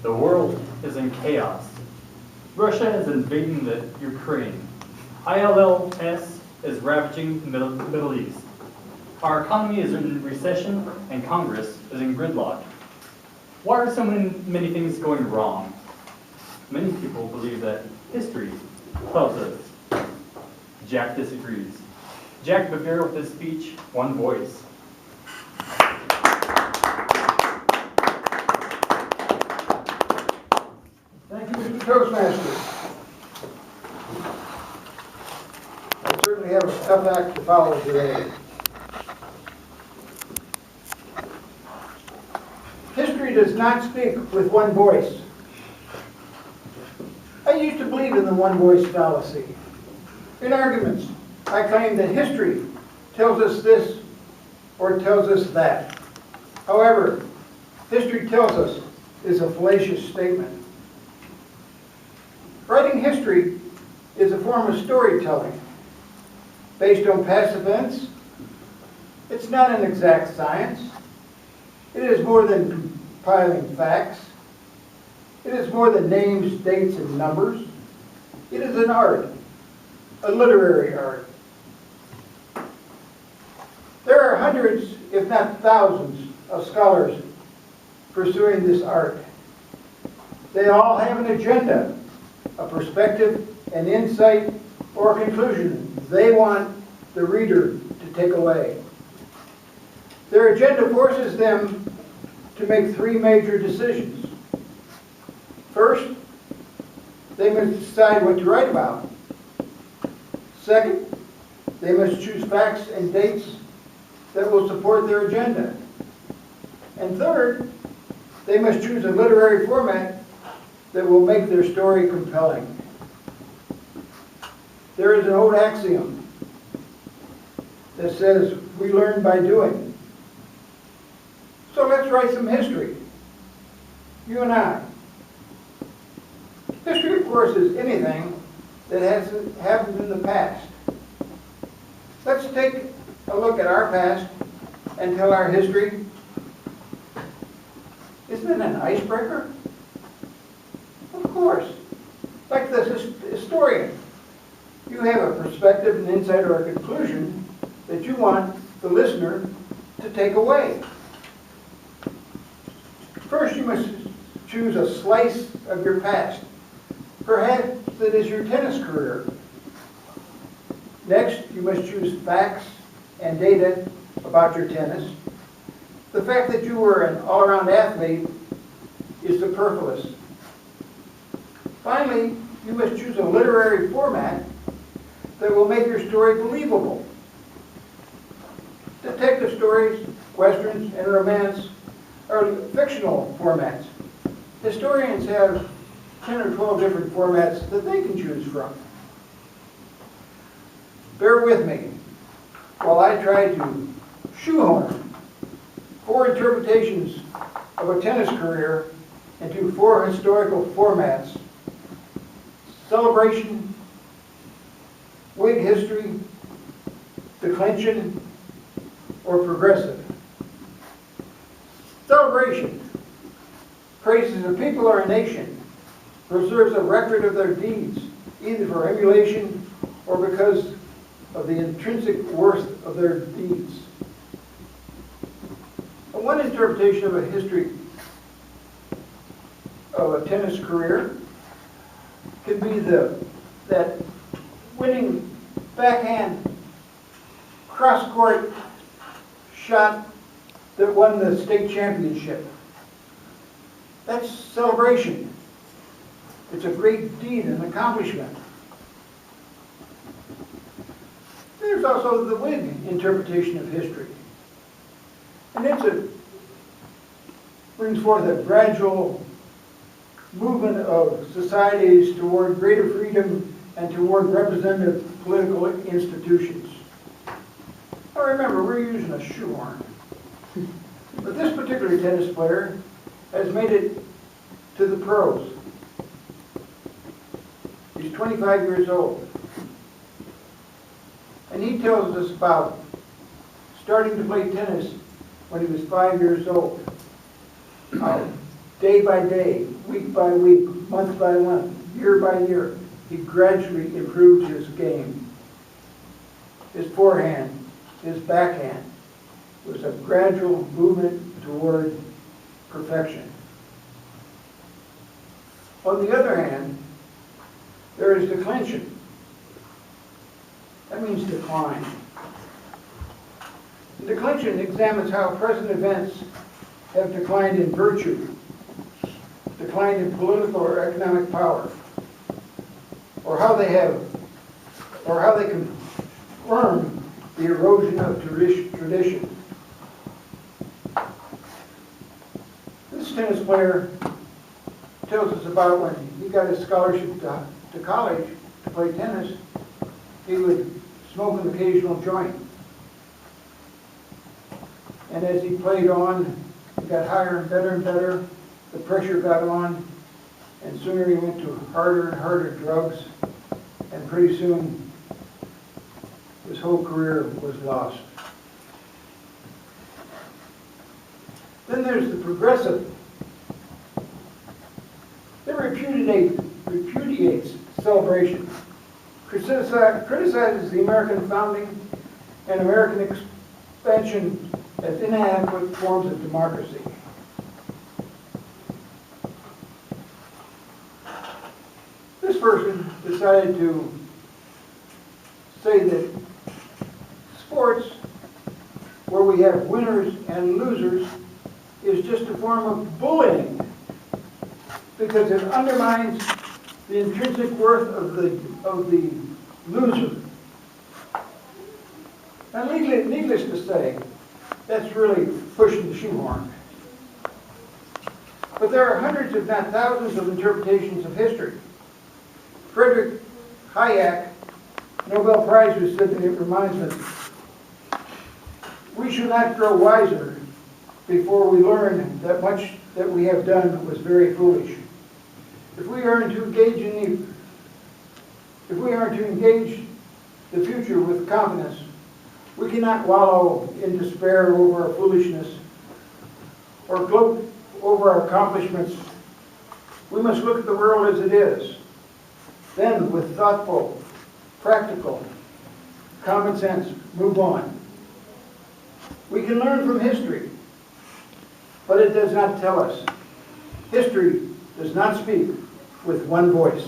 The world is in chaos. Russia is invading the Ukraine. ILS is ravaging the Middle East. Our economy is in recession and Congress is in gridlock. Why are so many things going wrong? Many people believe that history tells us. Jack disagrees. Jack began with his speech, One Voice. Thank you, Mr. Toastmaster. I certainly have a tough act to follow today. History does not speak with one voice. I used to believe in the one voice fallacy. In arguments, I claim that history tells us this or tells us that. However, history tells us is a fallacious statement. Writing history is a form of storytelling based on past events. It's not an exact science. It is more than compiling facts. It is more than names, dates, and numbers. It is an art, a literary art. There are hundreds, if not thousands, of scholars pursuing this art. They all have an agenda, a perspective, an insight, or a conclusion they want the reader to take away. Their agenda forces them to make three major decisions. First, they must decide what to write about. Second, they must choose facts and dates that will support their agenda. And third, they must choose a literary format that will make their story compelling. There is an old axiom that says, we learn by doing. So let's write some history, you and I. History, of course, is anything that has happened in the past. Let's take a look at our past and tell our history. Isn't it an icebreaker? Of course. Like the historian, you have a perspective, an insight, or a conclusion that you want the listener to take away. First, you must choose a slice of your past. Perhaps that is your tennis career. Next, you must choose facts and data about your tennis. The fact that you were an all-around athlete is superfluous. Finally, you must choose a literary format that will make your story believable. Detective stories, westerns, and romance are fictional formats. Historians have 10 or 12 different formats that they can choose from. Bear with me while I try to shoehorn 4 interpretations of a tennis career into 4 historical formats: celebration, Whig history, declension, or progressive. Celebration praises a people or a nation, preserves a record of their deeds, either for emulation or because of the intrinsic worth of their deeds. And one interpretation of a history of a tennis career can be that winning backhand cross-court shot that won the state championship. That's celebration. It's a great deed and accomplishment. There's also the Whig interpretation of history. And it brings forth a gradual movement of societies toward greater freedom and toward representative political institutions. Now remember, we're using a shoehorn. But this particular tennis player has made it to the pros. He's 25 years old. And he tells us about starting to play tennis when he was 5 years old. day by day, week by week, month by month, year by year, he gradually improved his game. His forehand, his backhand was a gradual movement toward perfection. On the other hand, there is declension. That means decline. Declension examines how present events have declined in virtue, declined in political or economic power, or how they confirm the erosion of tradition. This tennis player tells us about when he got his scholarship to college to play tennis, he would smoke an occasional joint. And as he played on, he got higher and better, the pressure got on, and sooner he went to harder and harder drugs, and pretty soon his whole career was lost. Then there's the progressive. That repudiates celebration, criticizes the American founding and American expansion as inadequate forms of democracy. This person decided to say that sports, where we have winners and losers, is just a form of bullying because it undermines the intrinsic worth of the loser. And needless to say, that's really pushing the shoehorn. But there are hundreds, if not thousands, of interpretations of history. Friedrich Hayek, Nobel Prize recipient, it reminds us, we should not grow wiser before we learn that much that we have done was very foolish. If we are to engage the future with confidence, we cannot wallow in despair over our foolishness or gloat over our accomplishments. We must look at the world as it is. Then, with thoughtful, practical, common sense, move on. We can learn from history, but it does not tell us. History does not speak with one voice.